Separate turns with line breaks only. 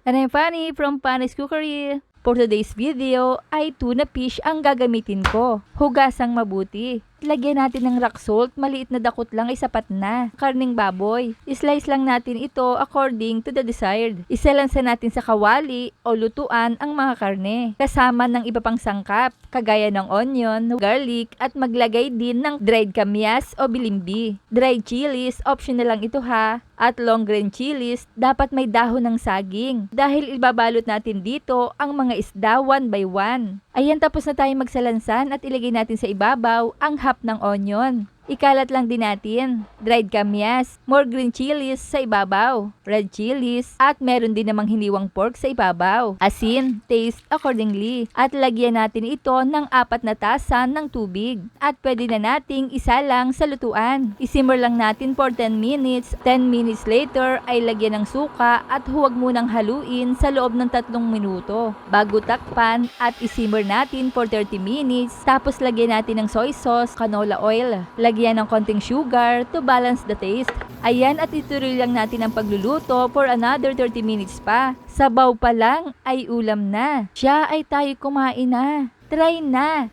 And I'm Fanny from Fanny's Cookery. For today's video ay tuna fish ang gagamitin ko. Hugasang mabuti. Lagyan natin ng rock salt, maliit na dakot lang ay sapat na. Karning baboy. Slice lang natin ito according to the desired. Isalansa natin sa kawali o lutuan ang mga karne. Kasama ng iba pang sangkap, kagaya ng onion, garlic at maglagay din ng dried kamyas o bilimbi. Dried chilies, optional lang ito ha. At long grain chilies, dapat may dahon ng saging. Dahil ibabalot natin dito ang mga isda one by one. Ayan, tapos na tayo magsalansan at ilagay natin sa ibabaw ang half ng onion. Ikalat lang din natin, dried kamyas, more green chilies sa ibabaw, red chilies, at meron din namang hiniwang pork sa ibabaw. Asin, taste accordingly. At lagyan natin ito ng 4 na tasa ng tubig. At pwede na nating isalang sa lutuan. Isimmer lang natin for 10 minutes. 10 minutes later ay lagyan ng suka at huwag munang haluin sa loob ng 3 minuto. Bago takpan at isimmer natin for 30 minutes. Tapos lagyan natin ng soy sauce, canola oil. Lagyan ng konting sugar to balance the taste. Ayan, at ituloy lang natin ang pagluluto for another 30 minutes pa. Sabaw pa lang ay ulam na. Siya ay tayo kumain na. Try na!